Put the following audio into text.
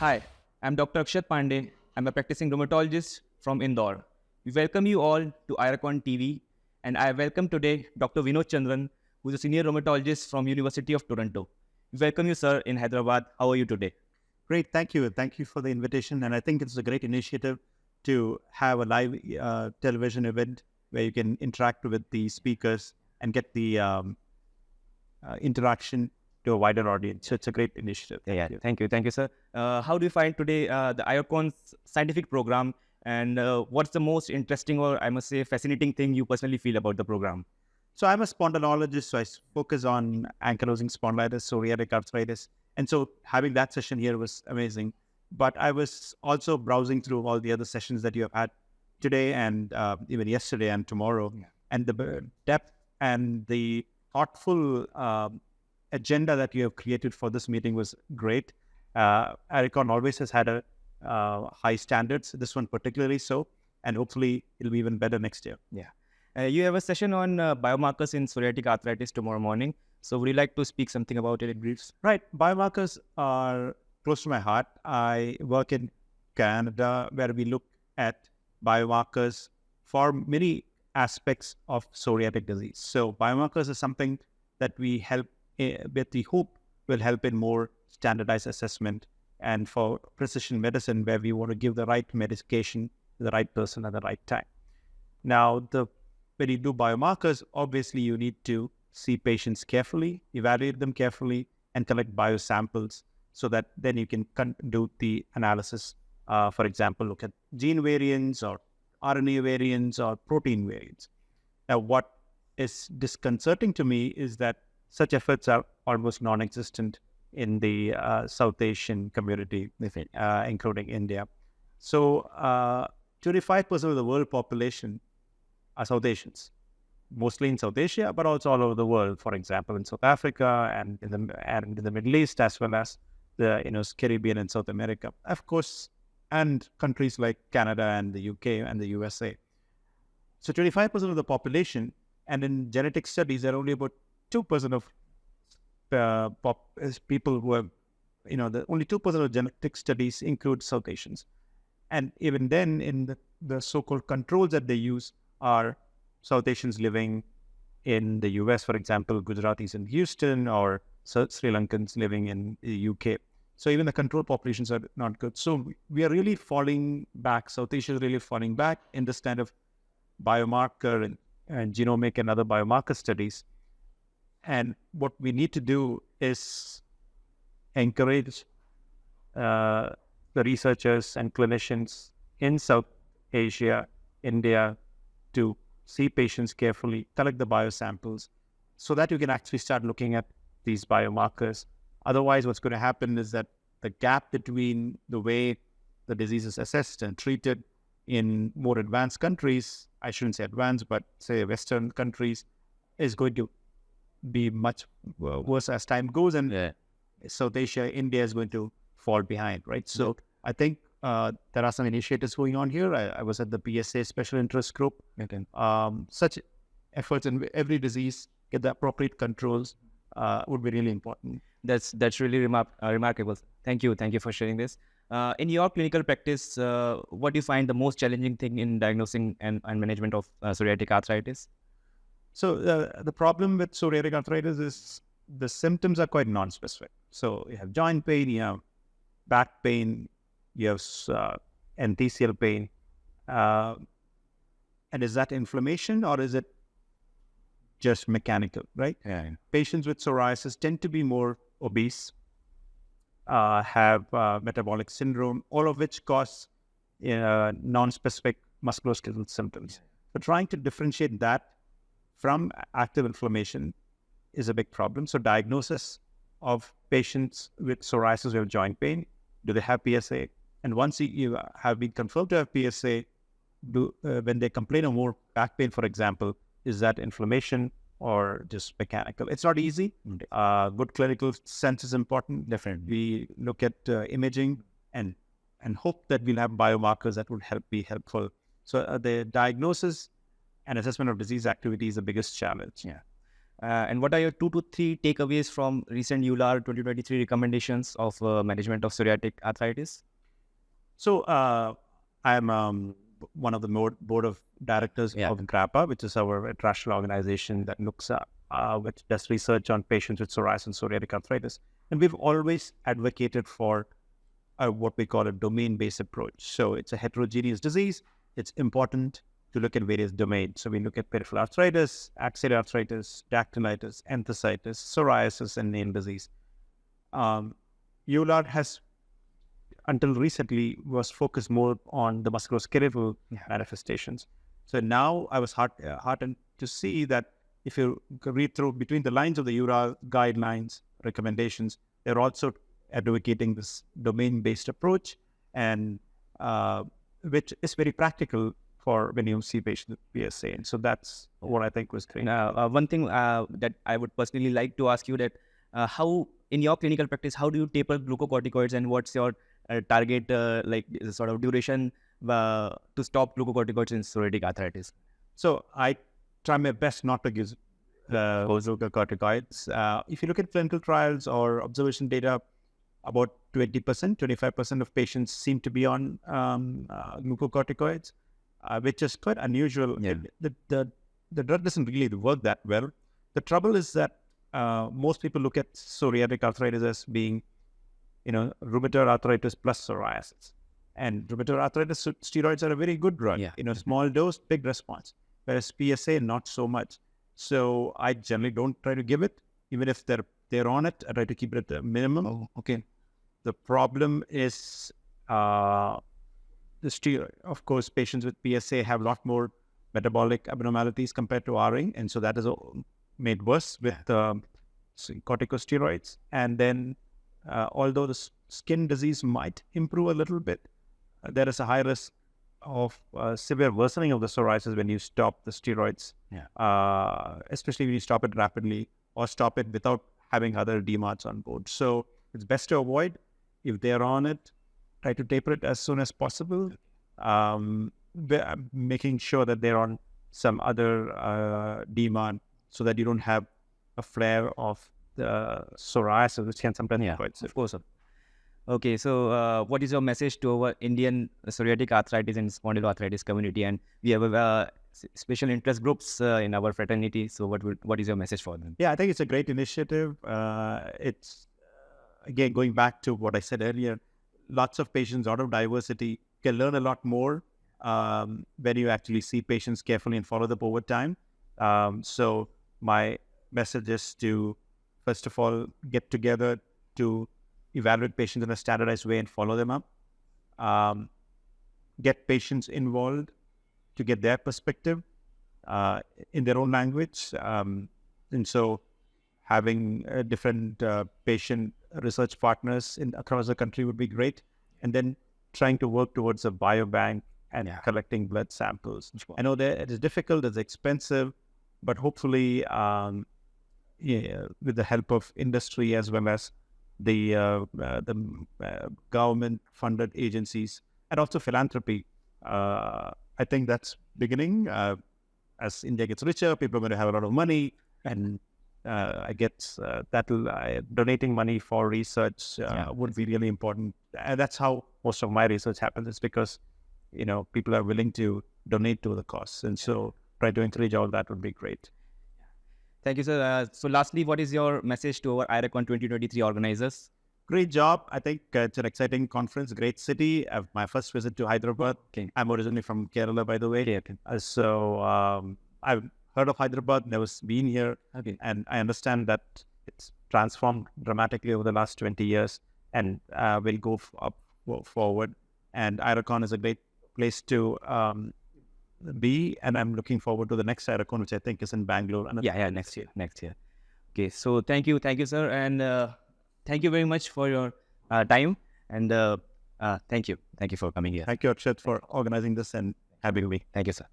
Hi, I'm Dr. Akshat Pandey. I'm a practicing rheumatologist from Indore. We welcome you all to IRACON-TV, and I welcome today Dr. Vinod Chandran, who is a senior rheumatologist from University of Toronto. We welcome you, sir, in Hyderabad. How are you today? Great, thank you. Thank you for the invitation. And I think it's a great initiative to have a live television event where you can interact with the speakers and get the interaction to a wider audience. So it's a great initiative. Thank you, sir. How do you find today the IRACON's scientific program, and what's the most interesting or I must say fascinating thing you personally feel about the program? So I'm a spondyologist, so I focus on ankylosing spondylitis, psoriatic arthritis. And so having that session here was amazing. But I was also browsing through all the other sessions that you have had today and even yesterday and tomorrow. Yeah. And the depth and the thoughtful agenda that you have created for this meeting was great. IRACON always has had a high standards, this one particularly so, and hopefully it'll be even better next year. Yeah. You have a session on biomarkers in psoriatic arthritis tomorrow morning. So would you like to speak something about it in brief? Right. Biomarkers are close to my heart. I work in Canada where we look at biomarkers for many aspects of psoriatic disease. So biomarkers is something that we help with the hope will help in more standardized assessment and for precision medicine where we want to give the right medication to the right person at the right time. Now, when you do biomarkers, obviously you need to see patients carefully, evaluate them carefully, and collect biosamples so that then you can do the analysis. For example, look at gene variants or RNA variants or protein variants. Now, what is disconcerting to me is that such efforts are almost non-existent in the South Asian community, including India. So 25% of the world population are South Asians, mostly in South Asia, but also all over the world. For example, in South Africa and in the Middle East, as well as the Caribbean and South America, of course, and countries like Canada and the UK and the USA. So 25% of the population, and in genetic studies, there are only about 2% of people who have, only 2% of genetic studies include South Asians. And even then, in the so-called controls that they use are South Asians living in the US, for example, Gujaratis in Houston, or Sri Lankans living in the UK. So even the control populations are not good. So we are really falling back. South Asia is really falling back in this kind of biomarker and genomic and other biomarker studies. And what we need to do is encourage the researchers and clinicians in South Asia, India, to see patients carefully, collect the biosamples, so that you can actually start looking at these biomarkers. Otherwise, what's going to happen is that the gap between the way the disease is assessed and treated in more advanced countries, I shouldn't say advanced, but say Western countries, is going to be much worse as time goes. And South Asia, India is going to fall behind, right? So I think there are some initiatives going on here. I was at the PSA Special Interest Group. Such efforts in every disease, get the appropriate controls, would be really important. That's really remarkable. Thank you for sharing this. In your clinical practice, what do you find the most challenging thing in diagnosing and management of psoriatic arthritis? So the problem with psoriatic arthritis is the symptoms are quite non-specific. So you have joint pain, you have back pain, you have enthesial pain. And is that inflammation or is it just mechanical, right? Yeah. Patients with psoriasis tend to be more obese, have metabolic syndrome, all of which cause non-specific musculoskeletal symptoms. So trying to differentiate that from active inflammation is a big problem. So diagnosis of patients with psoriasis who have joint pain, do they have PSA? And once you have been confirmed to have PSA, when they complain of more back pain, for example, is that inflammation or just mechanical? It's not easy. Good clinical sense is important. Definitely. We look at imaging and hope that we'll have biomarkers that would be helpful. So the diagnosis and assessment of disease activity is the biggest challenge. Yeah. And what are your 2 to 3 takeaways from recent EULAR 2023 recommendations of management of psoriatic arthritis? So I'm one of the board of directors of GRAPPA, which is our international organization that looks at, which does research on patients with psoriasis and psoriatic arthritis. And we've always advocated for what we call a domain-based approach. So it's a heterogeneous disease. It's important to look at various domains. So we look at peripheral arthritis, axial arthritis, dactylitis, enthesitis, psoriasis, and nail disease. EULAR has, until recently, was focused more on the musculoskeletal manifestations. So now I was heartened to see that if you read through between the lines of the EULAR guidelines, recommendations, they're also advocating this domain-based approach, and which is very practical for when you see patients with PSA. And so that's what I think was great. Now, one thing that I would personally like to ask you that how, in your clinical practice, how do you taper glucocorticoids, and what's your target sort of duration to stop glucocorticoids in psoriatic arthritis? So I try my best not to give glucocorticoids. If you look at clinical trials or observation data, about 20%, 25% of patients seem to be on glucocorticoids, which is quite unusual. The drug doesn't really work that well. The trouble is that most people look at psoriatic arthritis as being, rheumatoid arthritis plus psoriasis. And rheumatoid arthritis steroids are a very good drug. Small dose, big response. Whereas PSA, not so much. So I generally don't try to give it, even if they're on it. I try to keep it at the minimum. Oh, okay. The problem is the steroid. Of course, patients with PSA have a lot more metabolic abnormalities compared to RA, and so that is made worse with corticosteroids. And then, although the skin disease might improve a little bit, there is a high risk of severe worsening of the psoriasis when you stop the steroids, especially when you stop it rapidly or stop it without having other DMARDs on board. So it's best to avoid. If they're on it, try to taper it as soon as possible, making sure that they're on some other DMARD so that you don't have a flare of the psoriasis, which can sometimes be quite severe. Of course. Okay, so what is your message to our Indian psoriatic arthritis and spondyloarthritis community? And we have special interest groups in our fraternity. So what is your message for them? Yeah, I think it's a great initiative. It's, again, going back to what I said earlier, lots of patients out of diversity can learn a lot more when you actually see patients carefully and follow them over time. So my message is to, first of all, get together to evaluate patients in a standardized way and follow them up. Get patients involved to get their perspective in their own language. And so having different patient research partners across the country would be great. And then trying to work towards a biobank and collecting blood samples. I know that it is difficult, it's expensive, but hopefully with the help of industry as well as the government-funded agencies and also philanthropy, I think that's beginning. As India gets richer, people are going to have a lot of money, and I guess donating money for research would be really important. And that's how most of my research happens. It's because people are willing to donate to the cause, and so try to encourage all that would be great. Thank you, sir. So lastly, what is your message to our IRACON 2023 organizers? Great job. I think it's an exciting conference, great city. My first visit to Hyderabad. Okay. I'm originally from Kerala, by the way. So I've heard of Hyderabad, never been here. And I understand that it's transformed dramatically over the last 20 years and will go forward. And IRACON is a great place to be, and I'm looking forward to the next IRACON, which I think is in Bangalore. Next year. Okay, so thank you, sir, and thank you very much for your time, and thank you for coming here. Thank you, Akshat, for organizing this and having me. Thank you, sir.